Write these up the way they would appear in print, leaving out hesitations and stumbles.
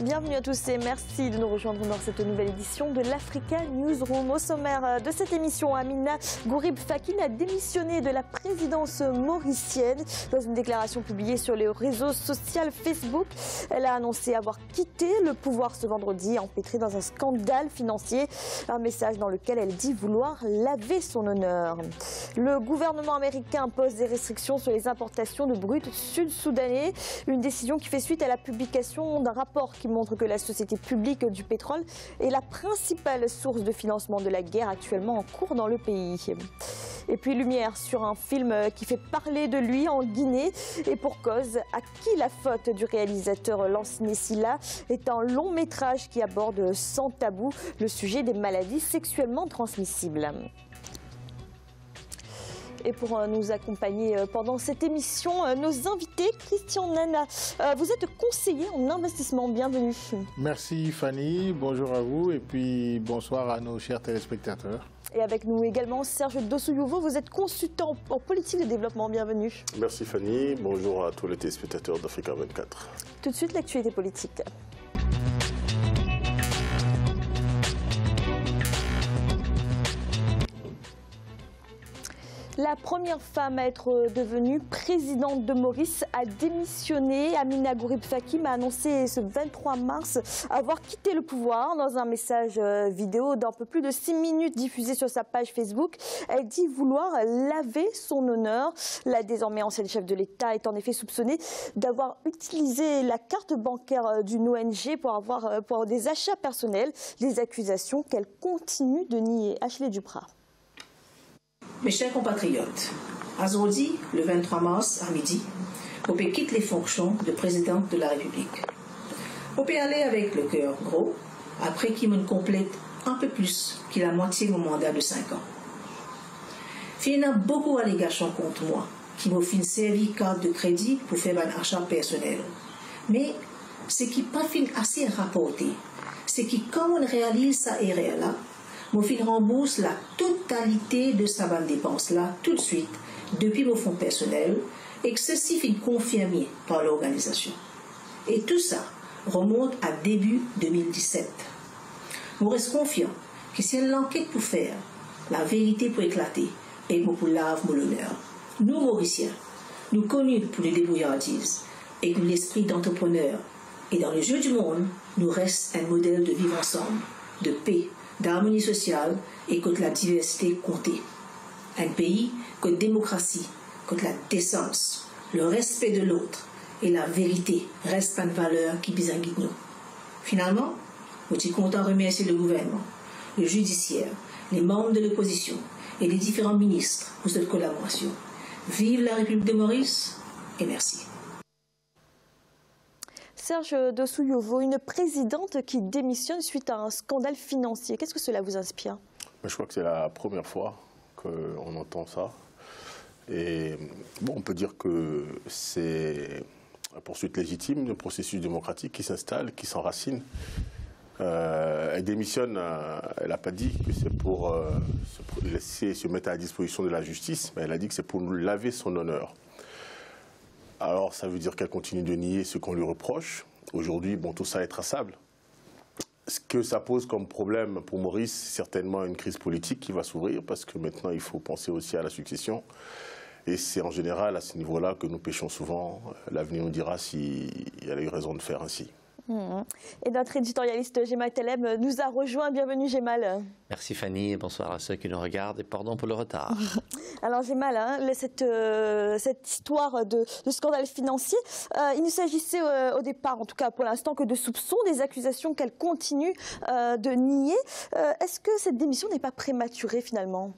Bienvenue à tous et merci de nous rejoindre dans cette nouvelle édition de l'Africa Newsroom. Au sommaire de cette émission, Amina Gurib Fakim a démissionné de la présidence mauricienne. Dans une déclaration publiée sur les réseaux sociaux Facebook, elle a annoncé avoir quitté le pouvoir ce vendredi, empêtrée dans un scandale financier. Un message dans lequel elle dit vouloir laver son honneur. Le gouvernement américain impose des restrictions sur les importations de brut sud-soudanais. Une décision qui fait suite à la publication d'un rapport qui montre que la société publique du pétrole est la principale source de financement de la guerre actuellement en cours dans le pays. Et puis lumière sur un film qui fait parler de lui en Guinée et pour cause, à qui la faute du réalisateur Lanciné Silla est un long métrage qui aborde sans tabou le sujet des maladies sexuellement transmissibles. Et pour nous accompagner pendant cette émission, nos invités, Christian Nana, vous êtes conseiller en investissement, bienvenue. Merci Fanny, bonjour à vous et puis bonsoir à nos chers téléspectateurs. Et avec nous également Serge Dossouyovo, vous êtes consultant en politique de développement, bienvenue. Merci Fanny, bonjour à tous les téléspectateurs d'Africa 24. Tout de suite l'actualité politique. La première femme à être devenue présidente de Maurice a démissionné. Amina Gurib Fakim a annoncé ce 23 mars avoir quitté le pouvoir. Dans un message vidéo d'un peu plus de 6 minutes diffusé sur sa page Facebook, elle dit vouloir laver son honneur. La désormais ancienne chef de l'État est en effet soupçonnée d'avoir utilisé la carte bancaire d'une ONG pour des achats personnels. Des accusations qu'elle continue de nier. Ashley Duprat. Mes chers compatriotes, aujourd'hui, le 23 mars à midi, on peut quitter les fonctions de présidente de la République. On peut aller avec le cœur gros, après qu'il me complète un peu plus que la moitié de mon mandat de 5 ans. Il y en a beaucoup allégations contre moi, qui m'ont fait servir carte de crédit pour faire un achat personnel. Mais ce qui n'est pas assez rapporté, c'est que quand on réalise ça erreur-là, mon fil rembourse la totalité de sa bonne dépense-là tout de suite depuis mon fonds personnel et que ceci fait confirmé par l'organisation. Et tout ça remonte à début 2017. Je reste confiant que si l'enquête pour faire, la vérité pour éclater et pour laver mon honneur. Nous, Mauriciens, nous connus pour les débrouillardises et pour l'esprit d'entrepreneur. Et dans le jeu du monde, nous reste un modèle de vivre ensemble, de paix, d'harmonie sociale et contre la diversité comptée. Un pays contre la démocratie, contre la décence, le respect de l'autre et la vérité restent une valeur qui bisanguit nous. Finalement, je suis content de remercier le gouvernement, le judiciaire, les membres de l'opposition et les différents ministres pour cette collaboration. Vive la République de Maurice et merci. Serge Dossouyovo, une présidente qui démissionne suite à un scandale financier. Qu'est-ce que cela vous inspire? Je crois que c'est la première fois qu'on entend ça. Et bon, on peut dire que c'est une poursuite légitime d'un processus démocratique qui s'installe, qui s'enracine. Elle démissionne, elle n'a pas dit que c'est pour se mettre à la disposition de la justice, mais elle a dit que c'est pour nous laver son honneur. Alors ça veut dire qu'elle continue de nier ce qu'on lui reproche. Aujourd'hui, bon, tout ça est traçable. Ce que ça pose comme problème pour Maurice, c'est certainement une crise politique qui va s'ouvrir parce que maintenant il faut penser aussi à la succession. Et c'est en général à ce niveau-là que nous péchons souvent. L'avenir nous dira s'il a eu raison de faire ainsi. Et notre éditorialiste Gemal Taleb nous a rejoint. Bienvenue Gemal. Merci Fanny et bonsoir à ceux qui nous regardent et pardon pour le retard. Alors Gemal, cette histoire de scandale financier, il ne s'agissait au départ, en tout cas pour l'instant, que de soupçons, des accusations qu'elle continue de nier. Est-ce que cette démission n'est pas prématurée finalement ?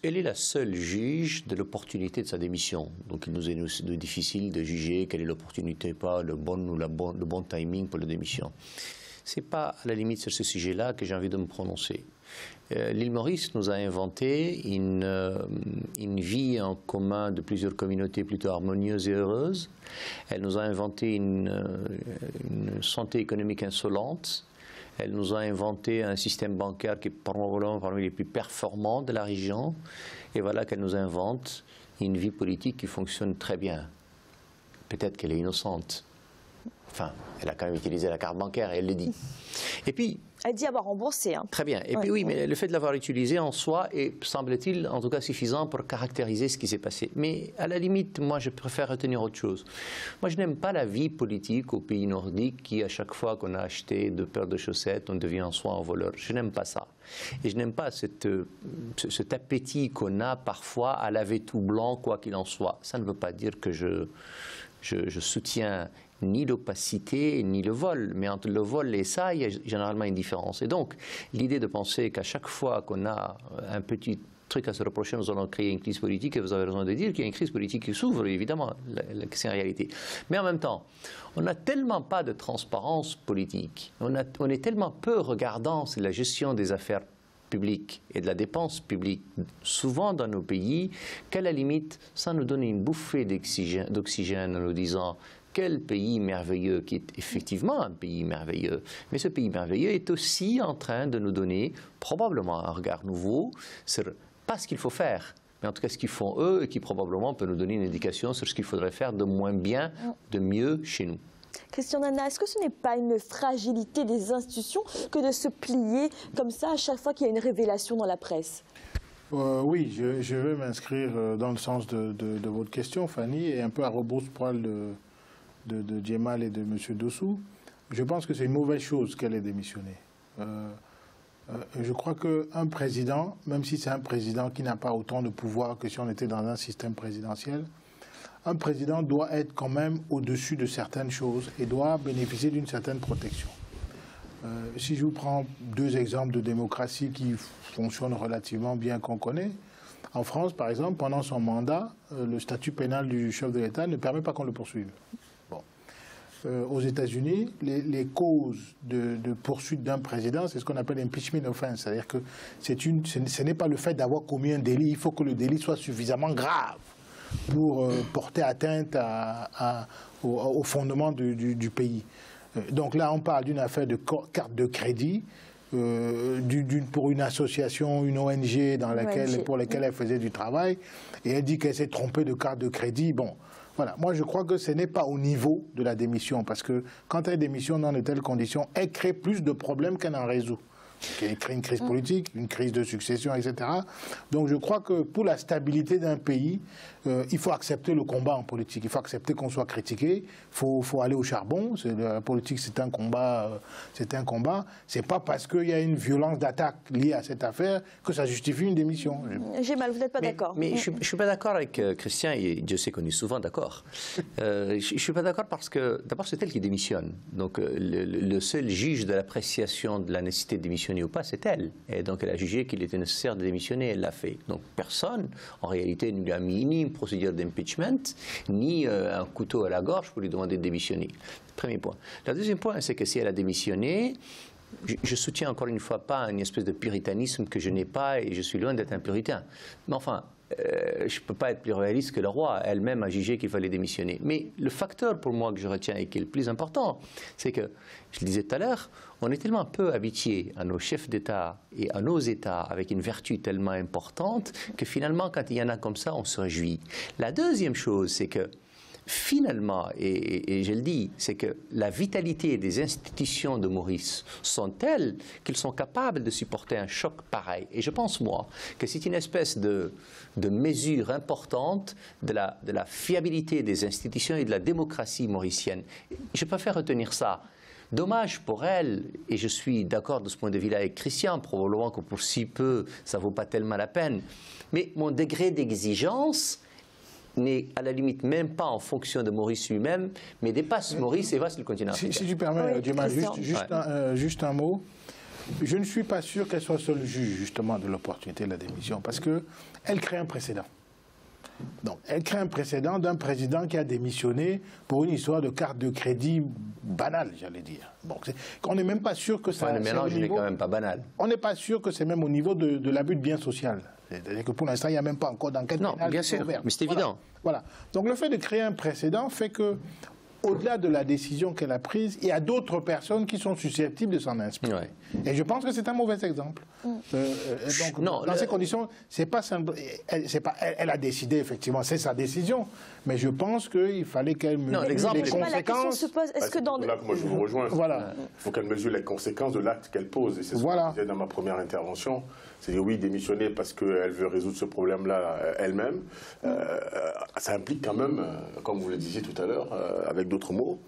Elle est la seule juge de l'opportunité de sa démission. Donc il nous est difficile de juger quelle est l'opportunité, pas le bon timing pour la démission. Ce n'est pas à la limite sur ce sujet-là que j'ai envie de me prononcer. L'île Maurice nous a inventé une vie en commun de plusieurs communautés plutôt harmonieuses et heureuses. Elle nous a inventé une santé économique insolente. Elle nous a inventé un système bancaire qui est probablement parmi les plus performants de la région. Et voilà qu'elle nous invente une vie politique qui fonctionne très bien. Peut-être qu'elle est innocente, Enfin, elle a quand même utilisé la carte bancaire et elle le dit. Et puis... Elle dit avoir remboursé. Hein. Très bien. Et puis oui, mais le fait de l'avoir utilisé en soi est, semble-t-il, en tout cas suffisant pour caractériser ce qui s'est passé. Mais à la limite, moi, je préfère retenir autre chose. Moi, je n'aime pas la vie politique aux pays nordiques qui, à chaque fois qu'on a acheté 2 paires de chaussettes, on devient en soi un voleur. Je n'aime pas ça. Et je n'aime pas cet appétit qu'on a parfois à laver tout blanc, quoi qu'il en soit. Ça ne veut pas dire que je soutiens ni l'opacité, ni le vol. Mais entre le vol et ça, il y a généralement une différence. Et donc, l'idée de penser qu'à chaque fois qu'on a un petit truc à se reprocher, nous allons créer une crise politique, et vous avez raison de dire qu'il y a une crise politique qui s'ouvre, évidemment, c'est une réalité. Mais en même temps, on n'a tellement pas de transparence politique, on est tellement peu regardant sur la gestion des affaires publiques et de la dépense publique, souvent dans nos pays, qu'à la limite, ça nous donne une bouffée d'oxygène en nous disant quel pays merveilleux, qui est effectivement un pays merveilleux. Mais ce pays merveilleux est aussi en train de nous donner probablement un regard nouveau sur pas ce qu'il faut faire, mais en tout cas ce qu'ils font eux et qui probablement peut nous donner une indication sur ce qu'il faudrait faire de moins bien, de mieux chez nous. Christian Nana, est-ce que ce n'est pas une fragilité des institutions que de se plier comme ça à chaque fois qu'il y a une révélation dans la presse? Oui, je vais m'inscrire dans le sens de votre question, Fanny, et un peu à rebrousse-poil de Djemal et de M. Dossou. Je pense que c'est une mauvaise chose qu'elle ait démissionné. Je crois qu'un président, même si c'est un président qui n'a pas autant de pouvoir que si on était dans un système présidentiel, un président doit être quand même au-dessus de certaines choses et doit bénéficier d'une certaine protection. Si je vous prends 2 exemples de démocratie qui fonctionnent relativement bien, qu'on connaît, en France, par exemple, pendant son mandat, le statut pénal du chef de l'État ne permet pas qu'on le poursuive. Aux États-Unis, les causes de poursuite d'un président, c'est ce qu'on appelle impeachment offense. C'est-à-dire que ce n'est pas le fait d'avoir commis un délit, il faut que le délit soit suffisamment grave pour porter atteinte au fondement du pays. Donc là, on parle d'une affaire de carte de crédit pour une association, une ONG pour laquelle elle faisait du travail, et elle dit qu'elle s'est trompée de carte de crédit. Bon. Voilà, moi je crois que ce n'est pas au niveau de la démission, parce que quand elle démissionne dans de telles conditions, elle crée plus de problèmes qu'elle n'en résout. Elle crée une crise politique, une crise de succession, etc. Donc je crois que pour la stabilité d'un pays, il faut accepter le combat en politique. Il faut accepter qu'on soit critiqué. Il faut aller au charbon. La politique, c'est un combat. C'est pas parce qu'il y a une violence d'attaque liée à cette affaire que ça justifie une démission. Djemal, vous n'êtes pas d'accord? Mais je ne suis pas d'accord avec Christian, et Dieu sait qu'on est souvent d'accord. Je ne suis pas d'accord parce que, d'abord, c'est elle qui démissionne. Donc le seul juge de l'appréciation de la nécessité de démissionner ou pas, c'est elle. Et donc elle a jugé qu'il était nécessaire de démissionner, elle l'a fait. Donc personne, en réalité, ne lui a mis ni une procédure d'impeachment, ni un couteau à la gorge pour lui demander de démissionner. Premier point. Le deuxième point, c'est que si elle a démissionné, je soutiens encore une fois pas une espèce de puritanisme que je n'ai pas, et je suis loin d'être un puritain. Mais enfin, je ne peux pas être plus réaliste que le roi. Elle-même a jugé qu'il fallait démissionner. Mais le facteur pour moi que je retiens et qui est le plus important, c'est que, je le disais tout à l'heure, on est tellement peu habitué à nos chefs d'État et à nos États avec une vertu tellement importante que finalement, quand il y en a comme ça, on se réjouit. La deuxième chose, c'est que finalement, et je le dis, c'est que la vitalité des institutions de Maurice sont telles qu'ils sont capables de supporter un choc pareil. Et je pense, moi, que c'est une espèce de mesure importante de la fiabilité des institutions et de la démocratie mauricienne. Je préfère retenir ça. Dommage pour elle, et je suis d'accord de ce point de vue-là avec Christian, probablement que pour si peu, ça ne vaut pas tellement la peine. Mais mon degré d'exigence n'est à la limite même pas en fonction de Maurice lui-même, mais dépasse Maurice et va sur le continent africain. Si tu permets, Djemal, juste un mot. Je ne suis pas sûr qu'elle soit seule juge, justement, de l'opportunité de la démission, parce qu'elle crée un précédent. Donc, elle crée un précédent d'un président qui a démissionné pour une histoire de carte de crédit banale, j'allais dire. Bon, on n'est même pas sûr que ça... Le mélange n'est quand même pas banal. On n'est pas sûr que c'est même au niveau de l'abus de bien social. C'est-à-dire que pour l'instant, il n'y a même pas encore d'enquête pénale. Non, bien sûr, mais c'est évident. Voilà. Donc le fait de créer un précédent fait que au-delà de la décision qu'elle a prise, il y a d'autres personnes qui sont susceptibles de s'en inspirer. Ouais. Et je pense que c'est un mauvais exemple. Donc, Non, dans ces conditions, c'est pas simple. Elle a décidé, effectivement, c'est sa décision. Mais je pense qu'il fallait qu'elle mesure les La question conséquences. se pose, est-ce que dans... Là, moi, je vous rejoins. Voilà. Il faut qu'elle mesure les conséquences de l'acte qu'elle pose. Et c'est ce que je disais dans ma première intervention. C'est-à-dire, oui, démissionner parce qu'elle veut résoudre ce problème-là elle-même. Ça implique quand même, comme vous le disiez tout à l'heure, avec d'autres mots,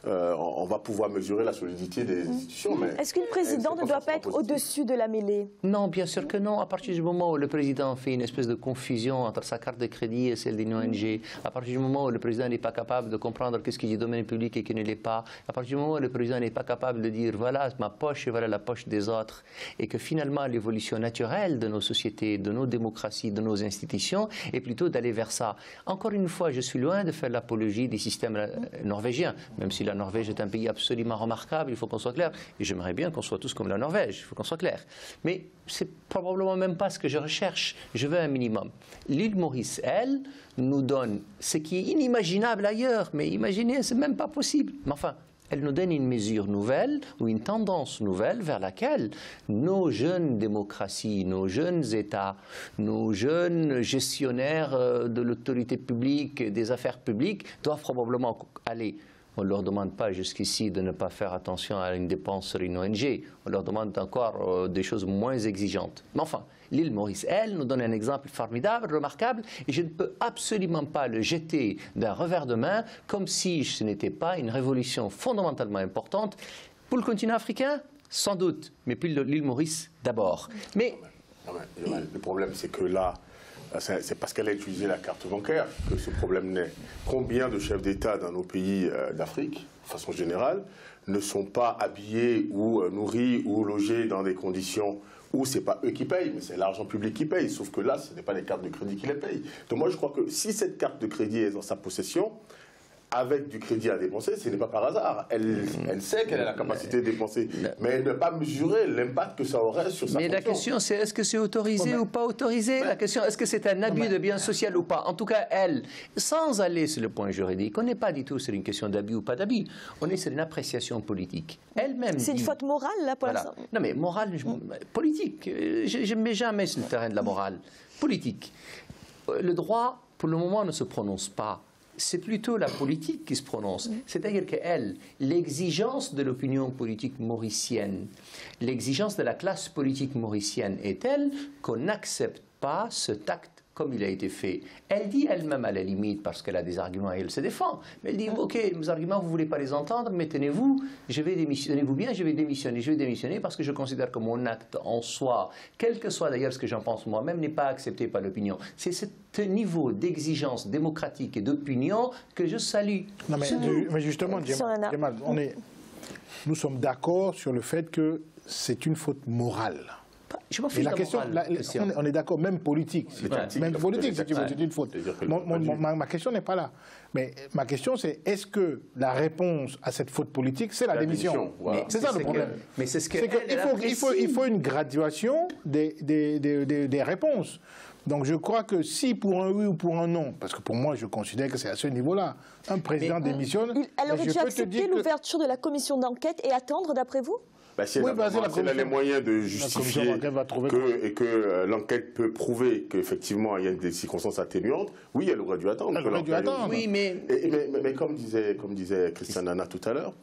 on va pouvoir mesurer la solidité des institutions. Est-ce qu'une présidente ne doit pas être au-dessus de la mêlée? Non, bien sûr que non. À partir du moment où le président fait une espèce de confusion entre sa carte de crédit et celle d'une ONG, à partir du moment où le président n'est pas capable de comprendre qu'est-ce qui est du domaine public et qui ne l'est pas, à partir du moment où le président n'est pas capable de dire voilà ma poche et voilà la poche des autres, et que finalement l'évolution naturelle de nos sociétés, de nos démocraties, de nos institutions est plutôt d'aller vers ça. Encore une fois, je suis loin de faire l'apologie des systèmes norvégiens, même si la Norvège est un pays absolument remarquable, il faut qu'on soit clair, et j'aimerais bien qu'on soit tous comme la Norvège, il faut qu'on soit clair. Mais c'est probablement même pas ce que je recherche, je veux un minimum. L'île Maurice, elle, nous donne ce qui est inimaginable ailleurs, mais imaginez, c'est même pas possible. Mais enfin, elle nous donne une mesure nouvelle ou une tendance nouvelle vers laquelle nos jeunes démocraties, nos jeunes États, nos jeunes gestionnaires de l'autorité publique, des affaires publiques doivent probablement aller. On ne leur demande pas jusqu'ici de ne pas faire attention à une dépense sur une ONG. On leur demande encore des choses moins exigeantes. Mais enfin, l'île Maurice, elle, nous donne un exemple formidable, remarquable, et je ne peux absolument pas le jeter d'un revers de main comme si ce n'était pas une révolution fondamentalement importante pour le continent africain, sans doute, mais puis l'île Maurice d'abord. Mais le problème, c'est que là, c'est parce qu'elle a utilisé la carte bancaire que ce problème naît. Combien de chefs d'État dans nos pays d'Afrique, de façon générale, ne sont pas habillés ou nourris ou logés dans des conditions où ce n'est pas eux qui payent, mais c'est l'argent public qui paye. Sauf que là, ce n'est pas les cartes de crédit qui les payent. Donc moi, je crois que si cette carte de crédit est dans sa possession, avec du crédit à dépenser, ce n'est pas par hasard. Elle sait qu'elle a la capacité de dépenser, mais elle n'a pas mesuré l'impact que ça aurait sur sa fonction. Mais la question, c'est est-ce que c'est autorisé ou pas autorisé? La question, est-ce que c'est un abus de bien social ou pas? En tout cas, elle, sans aller sur le point juridique, on n'est pas du tout sur une question d'abus ou pas d'abus. On est sur une appréciation politique. Elle-même. C'est une faute morale, là, pour l'instant? Non, mais morale, politique. Je ne mets jamais sur le terrain de la morale. Politique. Le droit, pour le moment, ne se prononce pas. C'est plutôt la politique qui se prononce. C'est-à-dire qu'elle, l'exigence de l'opinion politique mauricienne, l'exigence de la classe politique mauricienne est telle qu'on n'accepte pas cet acte comme il a été fait. Elle dit elle-même à la limite, parce qu'elle a des arguments et elle se défend, mais elle dit, ok, mes arguments, vous ne voulez pas les entendre, mais tenez-vous, je vais démissionner, tenez-vous bien, je vais démissionner parce que je considère que mon acte en soi, quel que soit d'ailleurs ce que j'en pense moi-même, n'est pas accepté par l'opinion. C'est ce niveau d'exigence démocratique et d'opinion que je salue. Non, mais justement, Djemal, nous sommes d'accord sur le fait que c'est une faute morale. Je m'en fiche de la question, on est d'accord, même politique. Même politique, si tu veux, c'est une faute. Ma question n'est pas là. Mais ma question, c'est est-ce que la réponse à cette faute politique, c'est la démission? Voilà. C'est ça le problème. Mais c'est ce que il faut une graduation des réponses. Donc je crois que si pour un oui ou pour un non, parce que pour moi je considère que c'est à ce niveau-là, un président démissionne. Elle aurait dû accepter l'ouverture de la commission d'enquête et attendre, d'après vous? Si elle a les moyens de justifier que l'enquête peut prouver qu'effectivement il y a des circonstances atténuantes, oui, elle aurait dû attendre. Elle aurait dû attendre. Oui, mais comme disait Christian Nana tout à l'heure,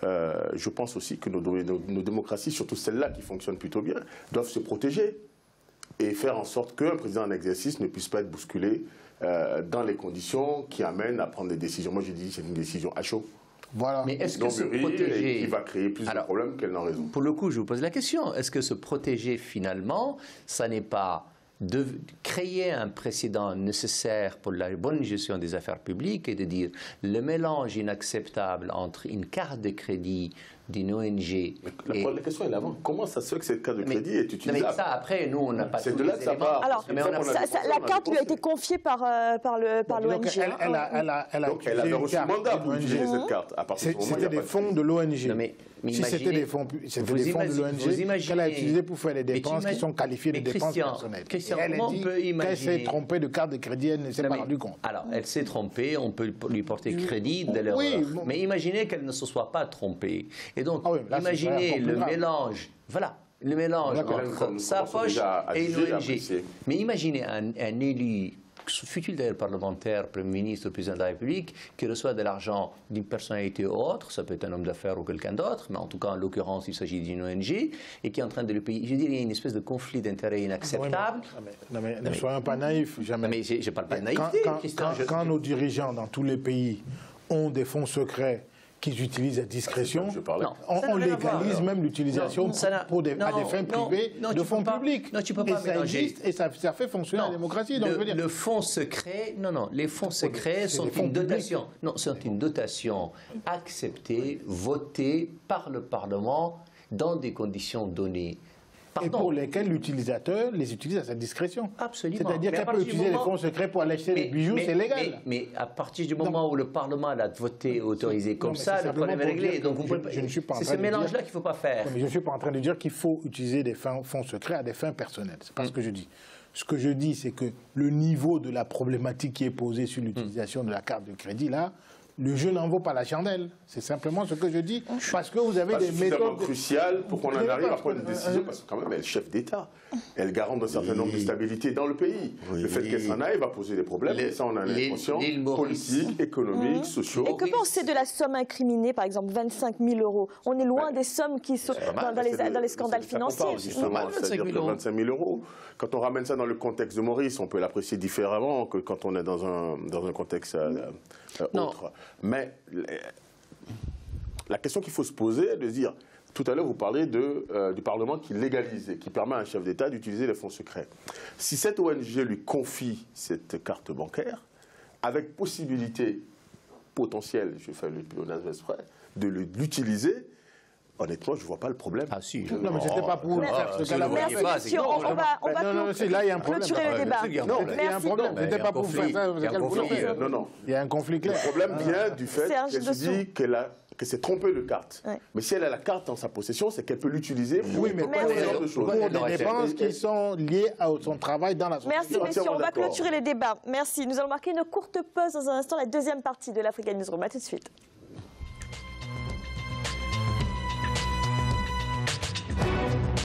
je pense aussi que nos démocraties, surtout celles-là qui fonctionnent plutôt bien, doivent se protéger et faire en sorte qu'un président en exercice ne puisse pas être bousculé dans les conditions qui amènent à prendre des décisions. Moi, je dis que c'est une décision à chaud. Voilà. Mais est-ce que se protéger... qui va créer plus de problèmes qu'elle n'en résout. Pour le coup, je vous pose la question. Est-ce que se protéger, finalement, ça n'est pas de créer un précédent nécessaire pour la bonne gestion des affaires publiques et de dire le mélange inacceptable entre une carte de crédit d'une ONG. La question est là-bas. Comment ça se fait que cette carte de crédit est utilisable? Mais ça, après, nous, on n'a pas C'est tous de là les que ça éléments. part. Alors, la carte lui a été confiée par l'ONG. Elle a Donc elle avait reçu le mandat pour utiliser cette carte. À partir de ce moment, C'était des fonds de l'ONG. Si c'était des fonds de l'ONG qu'elle a utilisés pour faire des dépenses qui sont qualifiées de dépenses personnelles. Christian, elle comment a dit on peut imaginer... qu'elle s'est trompée de carte de crédit, elle ne s'est pas rendue compte. Alors, elle s'est trompée, on peut lui porter crédit de l'erreur. Oui, mais imaginez qu'elle ne se soit pas trompée. Et donc, là, imaginez le mélange, le mélange entre sa poche et une ONG. Mais imaginez un élu, fut-il d'ailleurs parlementaire, Premier ministre, Président de la République, qui reçoit de l'argent d'une personnalité ou autre, ça peut être un homme d'affaires ou quelqu'un d'autre, mais en tout cas, en l'occurrence, il s'agit d'une ONG, et qui est en train de le payer. Je dirais, il y a une espèce de conflit d'intérêts inacceptable. Ne soyons pas naïfs, jamais. Mais je ne parle pas de naïveté, Christian. Quand nos dirigeants dans tous les pays ont des fonds secrets qu'ils utilisent à discrétion, on légalise même l'utilisation à des fins privées de fonds publics. Non, tu peux pas mélanger. Et ça fait fonctionner la démocratie. Donc, le fonds secret, les fonds secrets sont une dotation. Non, c'est une dotation acceptée, votée par le Parlement dans des conditions données. Et pour lesquels l'utilisateur les utilise à sa discrétion. Absolument. C'est-à-dire qu'elle peut utiliser les fonds secrets pour aller acheter des bijoux, c'est légal. Mais à partir du moment où le Parlement l'a voté, autorisé comme ça, le problème est réglé. Donc c'est ce mélange-là qu'il ne faut pas faire. Mais je ne suis pas en train de dire qu'il faut utiliser des fonds secrets à des fins personnelles. C'est pas ce que je dis. Ce que je dis, c'est que le niveau de la problématique qui est posée sur l'utilisation de la carte de crédit, là, le jeu n'en vaut pas la chandelle. C'est simplement ce que je dis. Parce que vous avez des méthodes cruciales pour qu'on en arrive à prendre une décision. Parce que quand même, elle est chef d'État. Elle garante un certain nombre de stabilité dans le pays. Le fait qu'elle s'en aille va poser des problèmes. Et ça, on en est conscient. Politiques, économiques, sociaux. Et que penser de la somme incriminée, par exemple 25 000 €? On est loin des sommes qui sont dans les scandales financiers. C'est-à-dire que 25 000 €. Quand on ramène ça dans le contexte de Maurice, on peut l'apprécier différemment que quand on est dans un contexte autre. Mais la question qu'il faut se poser est de se dire, tout à l'heure vous parlez du Parlement qui légalise et qui permet à un chef d'État d'utiliser les fonds secrets. Si cette ONG lui confie cette carte bancaire, avec possibilité potentielle, je fais le pléonasme exprès, de l'utiliser, honnêtement, je ne vois pas le problème. Ah si. Non, mais c'était pas pour faire ce qu'elle a Merci, monsieur. On va là, il y a un problème. clôturer le débat. Non, il y a un problème. C'était pas pour faire ça. Non. Il y a un conflit clair. Le problème vient du fait qu'elle se dit que c'est trompée de carte. Ouais. Mais si elle a la carte en sa possession, c'est qu'elle peut l'utiliser pour des dépenses qui sont liées à son travail dans la société. Merci, messieurs. On va clôturer le débat. Merci. Nous allons marquer une courte pause dans un instant, la deuxième partie de l'Africa Newsroom. À tout de suite.